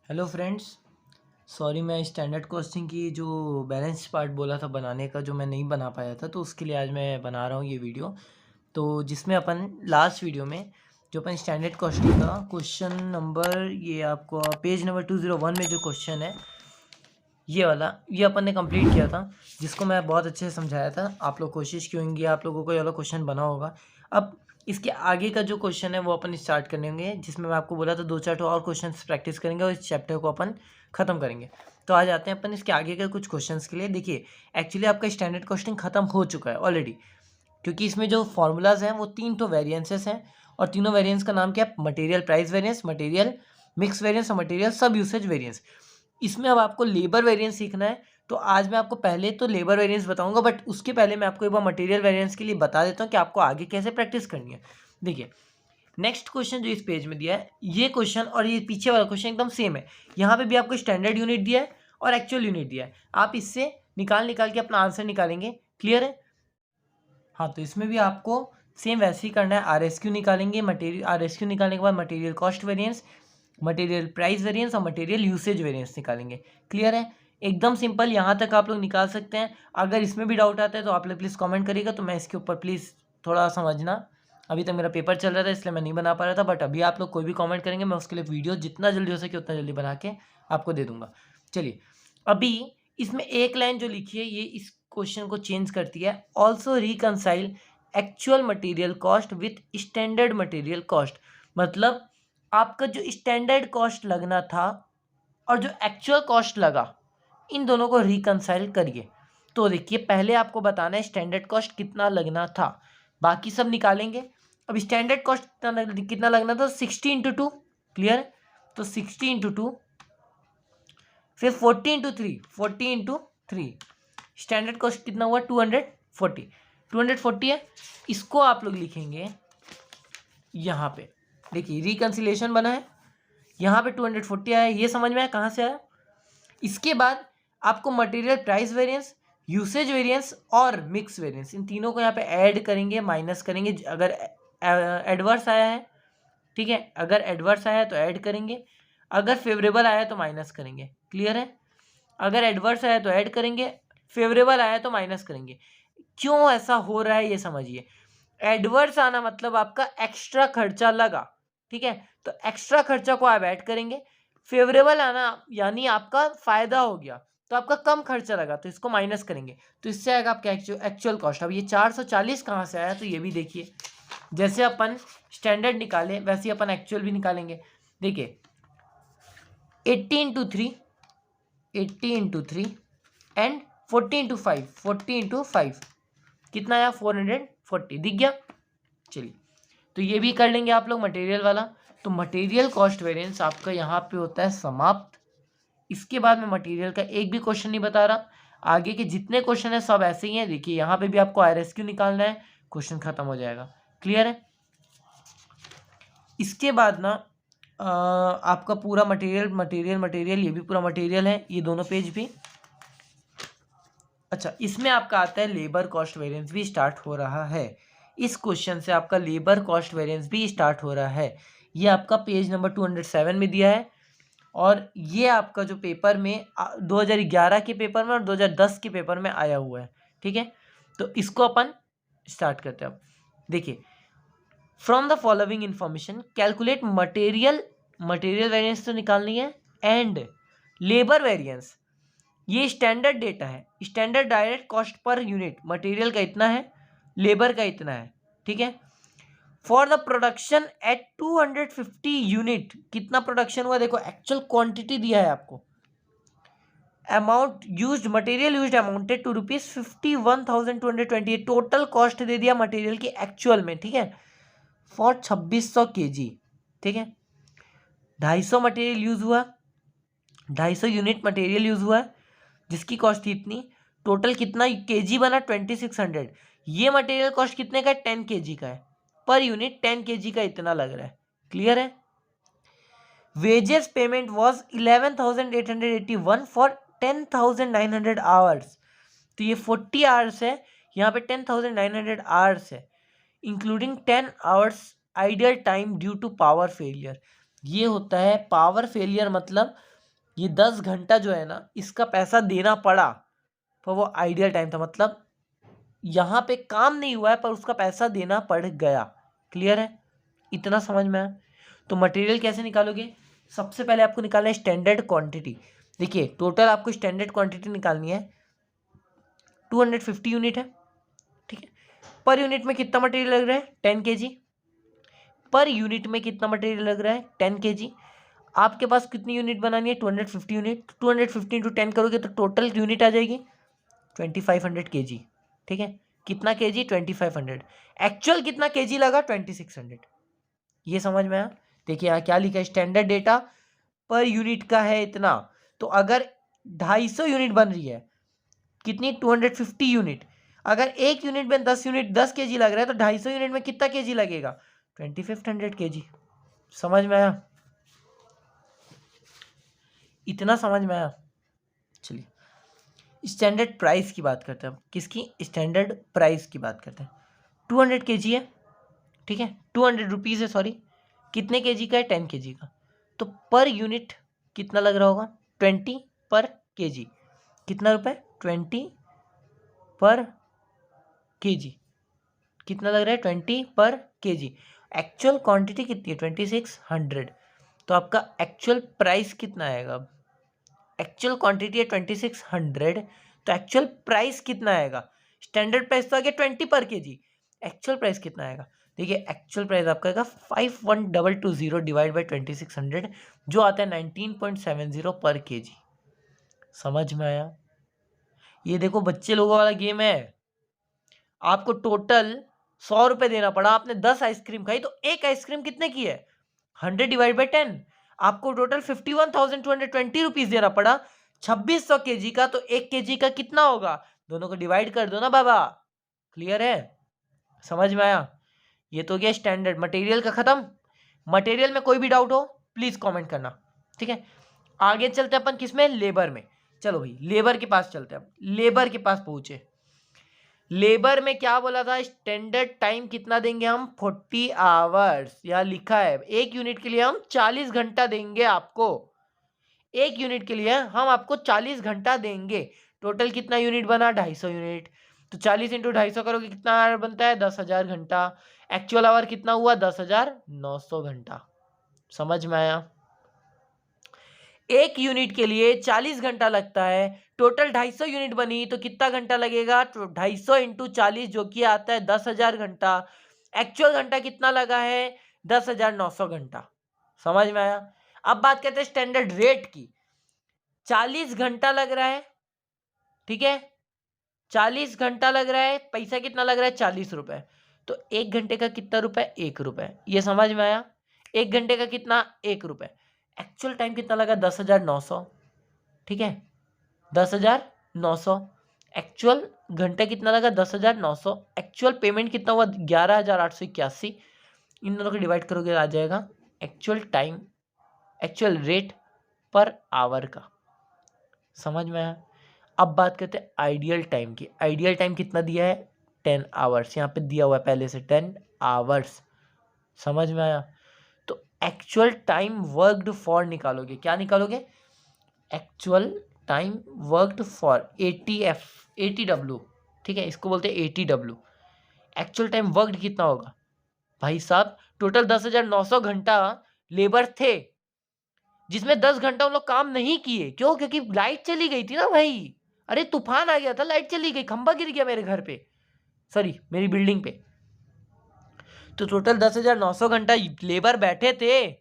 Hello friends. Sorry, मैं standard costing की जो बैलेंस पार्ट बोला था बनाने का, जो मैं नहीं बना पाया था, तो उसके लिए आज मैं बना रहा हूँ ये वीडियो। तो जिसमें अपन लास्ट वीडियो में जो अपन स्टैंडर्ड कॉस्टिंग का क्वेश्चन नंबर, ये आपको पेज नंबर 201 में जो क्वेश्चन है ये वाला, ये अपन ने कंप्लीट किया था, जिसको मैं बहुत अच्छे से समझाया था। आप लोग कोशिश की होंगी, आप लोगों को ये वाला क्वेश्चन बना होगा। अब इसके आगे का जो क्वेश्चन है वो अपन स्टार्ट करने होंगे, जिसमें मैं आपको बोला था 2-4 और क्वेश्चन प्रैक्टिस करेंगे और इस चैप्टर को अपन खत्म करेंगे। तो आ जाते हैं अपन इसके आगे के कुछ क्वेश्चन के लिए। देखिए, एक्चुअली आपका स्टैंडर्ड क्वेश्चन खत्म हो चुका है ऑलरेडी, क्योंकि इसमें जो फॉर्मूलाज हैं वो 3 तो वेरिएंसेस हैं, और तीनों वेरिएंस का नाम क्या है? Material price variance, material mix variance और मटेरियल सब यूसेज वेरिएंस। इसमें अब आपको लेबर वेरिएंस सीखना है, तो आज मैं आपको पहले तो लेबर वेरिएंस बताऊंगा, बट उसके पहले मैं आपको एक बार मटेरियल वेरिएंस के लिए बता देता हूँ कि आपको आगे कैसे प्रैक्टिस करनी है। देखिए, नेक्स्ट क्वेश्चन जो इस पेज में दिया है, ये क्वेश्चन और ये पीछे वाला क्वेश्चन एकदम सेम है। यहाँ पे भी आपको स्टैंडर्ड यूनिट दिया है और एक्चुअल यूनिट दिया है, आप इससे निकाल के अपना आंसर निकालेंगे। क्लियर है? हाँ, तो इसमें भी आपको सेम वैसे ही करना है। आरएसक्यू निकालेंगे, मटेरियल आरएसक्यू निकालने के बाद material cost variance, material price variance और मटेरियल यूसेज वेरिएंस निकालेंगे। क्लियर है? एकदम सिंपल, यहाँ तक आप लोग निकाल सकते हैं। अगर इसमें भी डाउट आता है तो आप लोग प्लीज़ कमेंट करिएगा, तो मैं इसके ऊपर प्लीज़ थोड़ा समझना। अभी तक मेरा पेपर चल रहा था इसलिए मैं नहीं बना पा रहा था, बट अभी आप लोग कोई भी कमेंट करेंगे मैं उसके लिए वीडियो जितना जल्दी हो सके उतना जल्दी बना के आपको दे दूंगा। चलिए, अभी इसमें एक लाइन जो लिखी है ये इस क्वेश्चन को चेंज करती है। Also reconcile actual material cost with standard material cost. मतलब आपका जो स्टैंडर्ड कॉस्ट लगना था और जो एक्चुअल कॉस्ट लगा, इन दोनों को रिकनसाइल करिए। तो देखिए, पहले आपको बताना है स्टैंडर्ड कॉस्ट कितना लगना था, बाकी सब निकालेंगे। अब स्टैंडर्ड कॉस्ट कितना लगना था? 60 × 2। क्लियर है? तो 60 × 2, फिर 40 × 3, 40 × 3। स्टैंडर्ड कॉस्ट कितना हुआ? 240। 240 है, इसको आप लोग लिखेंगे यहाँ पे। देखिए, रिकन्सिलेशन बना है, यहाँ पे 240 आया। ये समझ में आया कहाँ से आया? इसके बाद आपको material price variance, usage variance और मिक्स वेरिएंस, इन तीनों को यहाँ पे ऐड करेंगे, माइनस करेंगे। अगर एडवर्स आया है, ठीक है, अगर एडवर्स आया है तो ऐड करेंगे, अगर फेवरेबल आया है तो माइनस करेंगे। क्लियर है? अगर एडवर्स आया तो ऐड करेंगे, फेवरेबल आया तो माइनस करेंगे। क्यों ऐसा हो रहा है ये समझिए। एडवर्स आना मतलब आपका एक्स्ट्रा खर्चा लगा, ठीक है, तो एक्स्ट्रा खर्चा को आप ऐड करेंगे। फेवरेबल आना यानी आपका फायदा हो गया, तो आपका कम खर्चा लगा, तो इसको माइनस करेंगे, तो इससे आएगा आपका एक्चुअल कॉस्ट। अब ये 440 कहाँ से आया? तो ये भी देखिए, जैसे अपन स्टैंडर्ड निकाले वैसे ही अपन एक्चुअल भी निकालेंगे। देखिए, 80 × 3 एंड 40 × 5, 40 × 5 कितना आया? 440। दिख गया? चलिए, तो ये भी कर लेंगे आप लोग मटेरियल वाला। तो मटेरियल कॉस्ट वेरिएंस आपका यहाँ पे होता है समाप्त। इसके बाद मैं मटेरियल का एक भी क्वेश्चन नहीं बता रहा, आगे के जितने क्वेश्चन है सब ऐसे ही हैं। देखिए, यहाँ पे भी आपको आरएसक्यू निकालना है, क्वेश्चन खत्म हो जाएगा। क्लियर है? इसके बाद ना आपका पूरा मटेरियल ये भी पूरा मटेरियल है, ये दोनों पेज भी। अच्छा, इसमें आपका आता है लेबर कॉस्ट वेरिएंस भी स्टार्ट हो रहा है। इस क्वेश्चन से आपका लेबर कॉस्ट वेरिएंस भी स्टार्ट हो रहा है। ये आपका पेज नंबर 207 में दिया है, और ये आपका जो पेपर में 2011 के पेपर में और 2010 के पेपर में आया हुआ है। ठीक है, तो इसको अपन स्टार्ट करते हैं। अब देखिए, from the following information calculate material variance तो निकालनी है, एंड लेबर वेरिएंस। ये स्टैंडर्ड डेटा है, standard direct cost per unit. Material का इतना है, लेबर का इतना है, ठीक है। For the production at 250 unit, कितना प्रोडक्शन हुआ देखो, एक्चुअल क्वांटिटी दिया है आपको। Amount used, material used amounted to ₹51,228। Total cost दे दिया मटेरियल की एक्चुअल में, ठीक है, फॉर 2600 kg, ठीक है। 250 मटेरियल यूज हुआ, 250 यूनिट मटेरियल यूज हुआ है, जिसकी कॉस्ट थी इतनी। टोटल कितना केजी बना? 2600। ये मटेरियल कॉस्ट कितने का है? 10 kg का है, पर यूनिट 10 kg का इतना लग रहा है। क्लियर है? Wages payment was 11,881 for 10,900 hours. तो ये 40 आवर्स है, यहाँ पे 10,900 आवर्स है, including 10 hours ideal time due to power failure. ये होता है पावर फेलियर, मतलब ये 10 घंटा जो है ना, इसका पैसा देना पड़ा, पर वो आइडियल टाइम था, मतलब यहाँ पे काम नहीं हुआ है पर उसका पैसा देना पड़ गया। क्लियर है? इतना समझ में आया? तो मटेरियल कैसे निकालोगे? सबसे पहले आपको निकालना है स्टैंडर्ड क्वांटिटी। देखिए टोटल आपको स्टैंडर्ड क्वांटिटी निकालनी है, 250 यूनिट है, ठीक है। पर यूनिट में कितना मटेरियल लग रहा है? 10 kg। पर यूनिट में कितना मटेरियल लग रहा है? 10 kg। आपके पास कितनी यूनिट बनानी है? 250 यूनिट। 250 इंटू 10 करोगे तो टोटल यूनिट आ जाएगी 2500 kg, ठीक है। कितना kg? 2500। एक्चुअल कितना kg लगा? 2600। ये समझ में आया? देखिए यहाँ क्या लिखा है, स्टैंडर्ड डेटा पर यूनिट का है इतना, तो अगर 250 यूनिट बन रही है, कितनी? 250 यूनिट। अगर एक यूनिट में 10 यूनिट 10 kg लग रहा है तो 250 यूनिट में कितना kg लगेगा? 2500 kg। समझ में आया? इतना समझ में आया? चलिए स्टैंडर्ड प्राइस की बात करते हैं। किसकी? स्टैंडर्ड प्राइस की बात करते हैं। 200 kg है, ठीक है, 200 रुपीज़ है, सॉरी। कितने kg का है? 10 kg का। तो पर यूनिट कितना लग रहा होगा? 20 पर kg। कितना रुपए? 20 पर kg। कितना लग रहा है? 20 पर kg। एक्चुअल क्वांटिटी कितनी है? 2600। तो आपका एक्चुअल प्राइस कितना आएगा? एक्चुअल क्वांटिटी है 2600, तो एक्चुअल प्राइस कितना आएगा? स्टैंडर्ड प्राइस तो आ गया 20 पर kg, एक्चुअल प्राइस कितना आएगा? देखिए एक्चुअल प्राइस आपका आएगा 51,220 डिवाइड बाई 2600, जो आता है 19.70 पर kg। समझ में आया? ये देखो बच्चे लोगों वाला गेम है। आपको टोटल 100 रुपये देना पड़ा, आपने 10 आइसक्रीम खाई, तो एक आइसक्रीम कितने की है? 100 डिवाइड बाई 10। आपको टोटल 51,220 रुपीज देना पड़ा 2600 kg का, तो 1 kg का कितना होगा? दोनों को डिवाइड कर दो ना बाबा। क्लियर है? समझ में आया? ये तो गया स्टैंडर्ड। मटेरियल का खत्म। मटेरियल में कोई भी डाउट हो प्लीज कमेंट करना, ठीक है। आगे चलते अपन किसमें? लेबर में। चलो भाई लेबर के पास चलते हैं। लेबर के पास पहुंचे। लेबर में क्या बोला था? स्टैंडर्ड टाइम कितना देंगे हम? 40 आवर्स। यहाँ लिखा है एक यूनिट के लिए हम 40 घंटा देंगे आपको। एक यूनिट के लिए हम आपको 40 घंटा देंगे। टोटल कितना यूनिट बना? 250 यूनिट। तो 40 इंटू 250 करोगे कितना आवर बनता है? 10,000 घंटा। एक्चुअल आवर कितना हुआ? 10,900 घंटा। समझ में आया? एक यूनिट के लिए 40 घंटा लगता है, टोटल 250 यूनिट बनी तो कितना घंटा लगेगा? 250 इंटू 40 जो कि आता है 10,000 घंटा। एक्चुअल घंटा कितना लगा है? 10,900 घंटा। समझ में आया? अब बात करते हैं स्टैंडर्ड रेट की। 40 घंटा लग रहा है, ठीक है, 40 घंटा लग रहा है, पैसा कितना लग रहा है? 40 रुपए। तो एक घंटे का कितना रुपए? 1 रुपए। ये समझ में आया? एक घंटे का कितना? 1 रुपए। एक्चुअल टाइम कितना लगा? 10,900, ठीक है, 10,900। एक्चुअल घंटा कितना लगा? 10,900। एक्चुअल पेमेंट कितना हुआ? 11,881। इन दोनों को डिवाइड करोगे आ जाएगा actual time, actual rate per hour का। समझ में आया? अब बात करते हैं आइडियल टाइम की। आइडियल टाइम कितना दिया है? 10 आवर्स। यहाँ पे दिया हुआ है पहले से 10 आवर्स। समझ में आया? तो एक्चुअल टाइम वर्कड फॉर निकालोगे। क्या निकालोगे? Actual time worked for, ATF, ATW, ठीक है, इसको बोलते हैं ATW। एक्चुअल टाइम वर्कड कितना होगा भाई साहब? टोटल 10,900 घंटा लेबर थे, जिसमें 10 घंटा उन लोग काम नहीं किए। क्यों? क्योंकि लाइट चली गई थी ना भाई। अरे तूफान आ गया था, लाइट चली गई, खंबा गिर गया मेरे घर पे, सॉरी मेरी बिल्डिंग पे। तो टोटल 10,900 घंटा लेबर बैठे थे,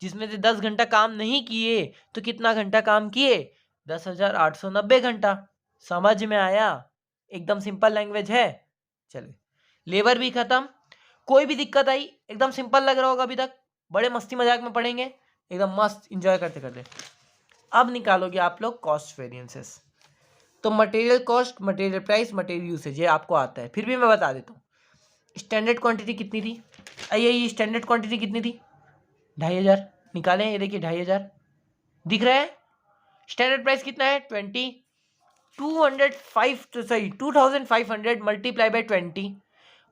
जिसमें से 10 घंटा काम नहीं किए। तो कितना घंटा काम किए? 10,890 घंटा। समझ में आया? एकदम सिंपल लैंग्वेज है। चलिए लेबर भी खत्म। कोई भी दिक्कत आई? एकदम सिंपल लग रहा होगा अभी तक, बड़े मस्ती मजाक में पढ़ेंगे, एकदम मस्त इंजॉय करते करते। अब निकालोगे आप लोग कॉस्ट वेरिएंसेस। तो material cost, material price, material usage, ये आपको आता है, फिर भी मैं बता देता हूँ। स्टैंडर्ड क्वांटिटी कितनी थी? आइए ये स्टैंडर्ड क्वांटिटी कितनी थी? 2,500। निकालें, ये देखिए 2,500 दिख रहा है। स्टैंडर्ड प्राइस कितना है? 20। 2,500 मल्टीप्लाई बाई 20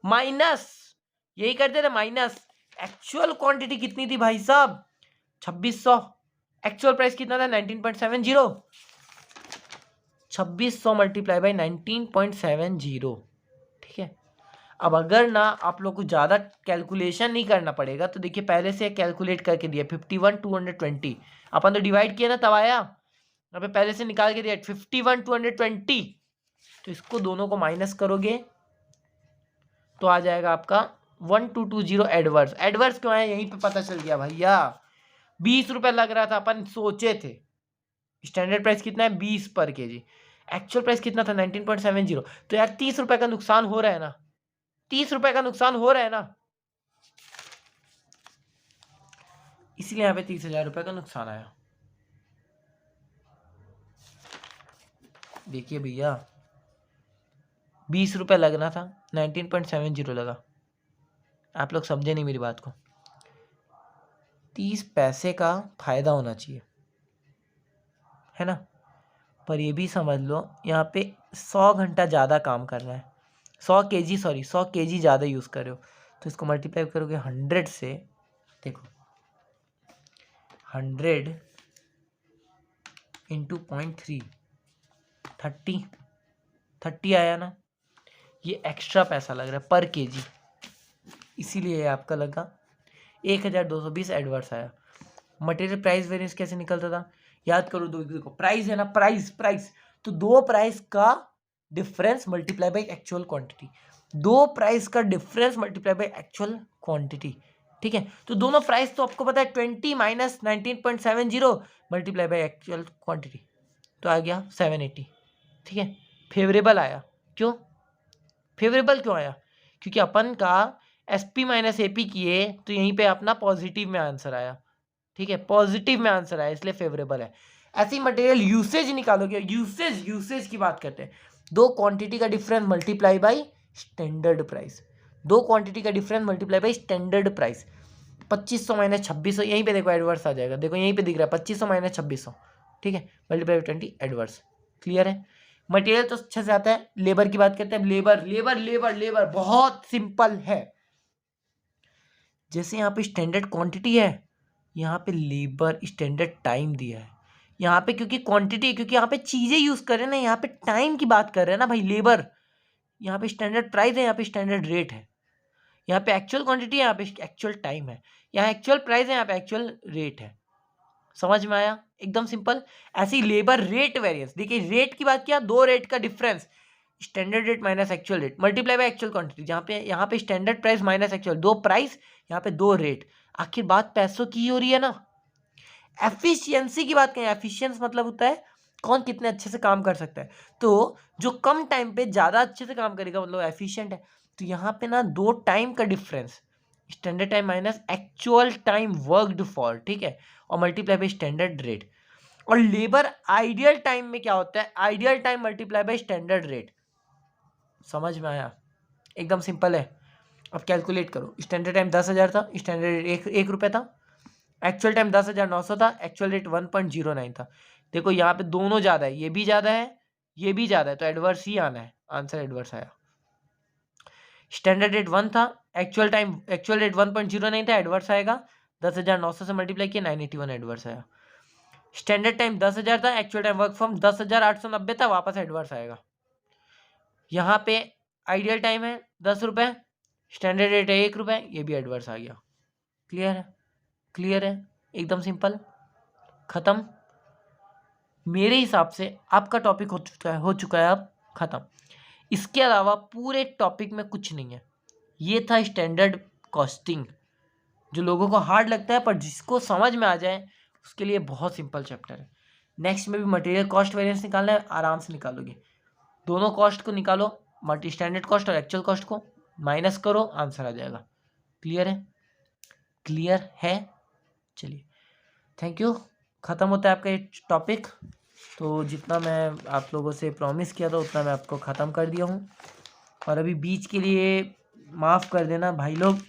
माइनस, यही करते थे माइनस, एक्चुअल क्वांटिटी कितनी थी भाई साहब? 2,600। एक्चुअल प्राइस कितना था 19.70, 2600 मल्टीप्लाई बाई 19.70, ठीक है। अब अगर ना आप लोग को ज़्यादा कैलकुलेशन नहीं करना पड़ेगा तो देखिए पहले से कैलकुलेट करके दिया 51,220, अपन तो डिवाइड किया ना तब आया, यहाँ पे पहले से निकाल के दिया 51,220, तो इसको दोनों को माइनस करोगे तो आ जाएगा आपका 1220 एडवर्स। एडवर्स क्यों आया यहीं पे पता चल गया भैया, 20 रुपये लग रहा था, अपन सोचे थे स्टैंडर्ड प्राइस कितना है 20 पर केजी, एक्चुअल प्राइस कितना था 19.70, तो यार 30 रुपये का नुकसान हो रहा है ना, 30 रुपये का नुकसान हो रहा है ना, इसलिए यहाँ पे 30,000 रुपये का नुकसान आया। देखिए भैया 20 रुपये लगना था, 19.70 लगा, आप लोग समझे नहीं मेरी बात को। 30 पैसे का फायदा होना चाहिए, है ना। पर ये भी समझ लो यहाँ पे 100 घंटा ज़्यादा काम कर रहा है, 100 केजी ज़्यादा यूज़ कर रहे हो, तो इसको मल्टीप्लाई करोगे 100 से, देखो 100 इंटू 0.3, 30 आया ना, ये एक्स्ट्रा पैसा लग रहा है पर केजी, इसीलिए आपका लगा 1220 एडवर्स आया। मटेरियल प्राइस वेरिएंस कैसे निकलता था, याद करो, देखो प्राइस है ना, प्राइस तो दो प्राइस का difference multiply by actual quantity, दो प्राइस का difference multiply by actual quantity, ठीक है। तो दोनों प्राइस तो आपको पता है 20 minus 19.70 multiply by actual quantity, तो आ गया 780, ठीक है। फेवरेबल आया, क्यों फेवरेबल क्यों आया, क्योंकि अपन का SP माइनस AP किए तो यहीं पे अपना पॉजिटिव में आंसर आया, ठीक है, पॉजिटिव में आंसर आया, इसलिए फेवरेबल है। ऐसी मटेरियल यूसेज निकालोगे, यूसेज की बात करते हैं, दो क्वांटिटी का difference multiply by standard price, दो क्वांटिटी का difference multiply by standard price, 2500 minus 2600, यहीं पे देखो एडवर्स आ जाएगा, देखो यहीं पे दिख रहा है 2500 माइनस 2600, ठीक है, मल्टीप्लाई बाई 20 एडवर्स। क्लियर है। मटेरियल तो अच्छे से आता है। लेबर की बात करते हैं, लेबर बहुत सिंपल है। जैसे यहाँ पे स्टैंडर्ड क्वांटिटी है, यहाँ पे लेबर स्टैंडर्ड टाइम दिया है, यहाँ पे क्योंकि क्वांटिटी है, क्योंकि यहाँ पे चीजें यूज कर रहे हैं ना, यहाँ पे टाइम की बात कर रहे हैं ना भाई, लेबर, यहाँ पे स्टैंडर्ड प्राइस है, यहाँ पे स्टैंडर्ड रेट है, यहाँ पे एक्चुअल क्वांटिटी है, यहाँ पे एक्चुअल टाइम है, यहाँ एक्चुअल प्राइस है, यहाँ पे एक्चुअल रेट है। समझ में आया, एकदम सिंपल। ऐसी लेबर रेट वेरिएंस, देखिए रेट की बात किया, दो रेट का difference, standard rate minus actual rate multiply by actual quantity, जहाँ पे यहाँ पे स्टैंडर्ड प्राइस माइनस एक्चुअल, दो प्राइस, यहाँ पे दो रेट, आखिर बात पैसों की हो रही है ना। एफिशिएंसी की बात करें, एफिशिएंस मतलब होता है कौन कितने अच्छे से काम कर सकता है, तो जो कम टाइम पे ज्यादा अच्छे से काम करेगा मतलब एफिशिएंट है। तो यहाँ पे ना दो टाइम का difference, standard time minus actual time worked for, ठीक है, और मल्टीप्लाई बाय स्टैंडर्ड रेट। और लेबर आइडियल टाइम में क्या होता है, ideal time multiply by standard rate. समझ में आया, एकदम सिंपल है। अब कैलकुलेट करो, स्टैंडर्ड टाइम 10,000 था, स्टैंडर्ड रेट 1 रुपये था, एक्चुअल टाइम 10,900 था, एक्चुअल रेट 1.09 था। देखो यहाँ पे दोनों ज़्यादा है, ये भी ज़्यादा है, ये भी ज़्यादा है, तो एडवर्स ही आना है, आंसर एडवर्स आया। स्टैंडर्ड रेट 1 था, एक्चुअल रेट 1.09 था, एडवर्स आएगा। 10,900 से मल्टीप्लाई किया 981 एडवर्स आया। स्टैंडर्ड टाइम 10,000 था, एक्चुअल टाइम वर्क फ्रॉम 10,890 था, वापस एडवर्स आएगा। यहाँ पे आइडियल टाइम है 10 रुपये, स्टैंडर्ड रेट है 1 रुपये, ये भी एडवर्स आ गया। क्लियर है, क्लियर है, एकदम सिंपल, खत्म। मेरे हिसाब से आपका टॉपिक हो चुका है अब खत्म। इसके अलावा पूरे टॉपिक में कुछ नहीं है। ये था स्टैंडर्ड कॉस्टिंग, जो लोगों को हार्ड लगता है पर जिसको समझ में आ जाए उसके लिए बहुत सिंपल चैप्टर है। नेक्स्ट में भी मटेरियल कॉस्ट वेरिएंस निकालना है, आराम से निकालोगे। दोनों कॉस्ट को निकालो, मल्टी स्टैंडर्ड कॉस्ट और एक्चुअल कॉस्ट को माइनस करो, आंसर आ जाएगा। क्लियर है, क्लियर है, चलिए थैंक यू। ख़त्म होता है आपका ये टॉपिक। तो जितना मैं आप लोगों से प्रॉमिस किया था उतना मैं आपको ख़त्म कर दिया हूँ। और अभी बीच के लिए माफ़ कर देना भाई लोग,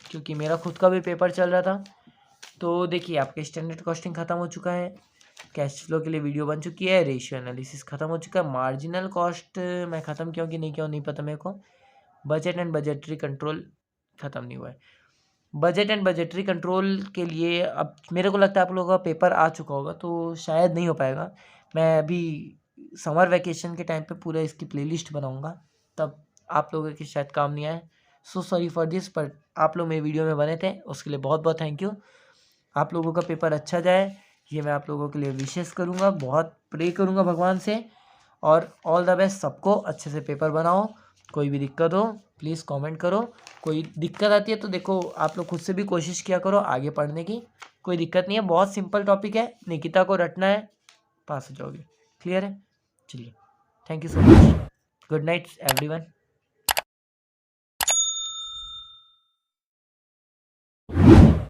क्योंकि मेरा खुद का भी पेपर चल रहा था। तो देखिए आपके स्टैंडर्ड कॉस्टिंग ख़त्म हो चुका है, कैश फ्लो के लिए वीडियो बन चुकी है, रेशियो एनालिसिस ख़त्म हो चुका है, मार्जिनल कॉस्ट मैं ख़त्म किया कि नहीं किया नहीं पता मेरे को, बजट एंड बजटरी कंट्रोल ख़त्म नहीं हुआ है। बजट एंड बजटरी कंट्रोल के लिए अब मेरे को लगता है आप लोगों का पेपर आ चुका होगा, तो शायद नहीं हो पाएगा। मैं अभी समर वैकेशन के टाइम पे पूरा इसकी प्लेलिस्ट बनाऊंगा, तब आप लोगों के शायद काम नहीं आए। सो सॉरी फॉर दिस, पर आप लोग मेरे वीडियो में बने थे, उसके लिए बहुत बहुत थैंक यू। आप लोगों का पेपर अच्छा जाए, ये मैं आप लोगों के लिए विशेष करूँगा, बहुत प्रे करूँगा भगवान से। और ऑल द बेस्ट, सबको अच्छे से पेपर बनाओ। कोई भी दिक्कत हो प्लीज़ कमेंट करो। कोई दिक्कत आती है तो देखो आप लोग खुद से भी कोशिश किया करो आगे पढ़ने की, कोई दिक्कत नहीं है। बहुत सिंपल टॉपिक है, निकिता को रटना है, पास हो जाओगे। क्लियर है? चलिए, thank you so much, good night everyone.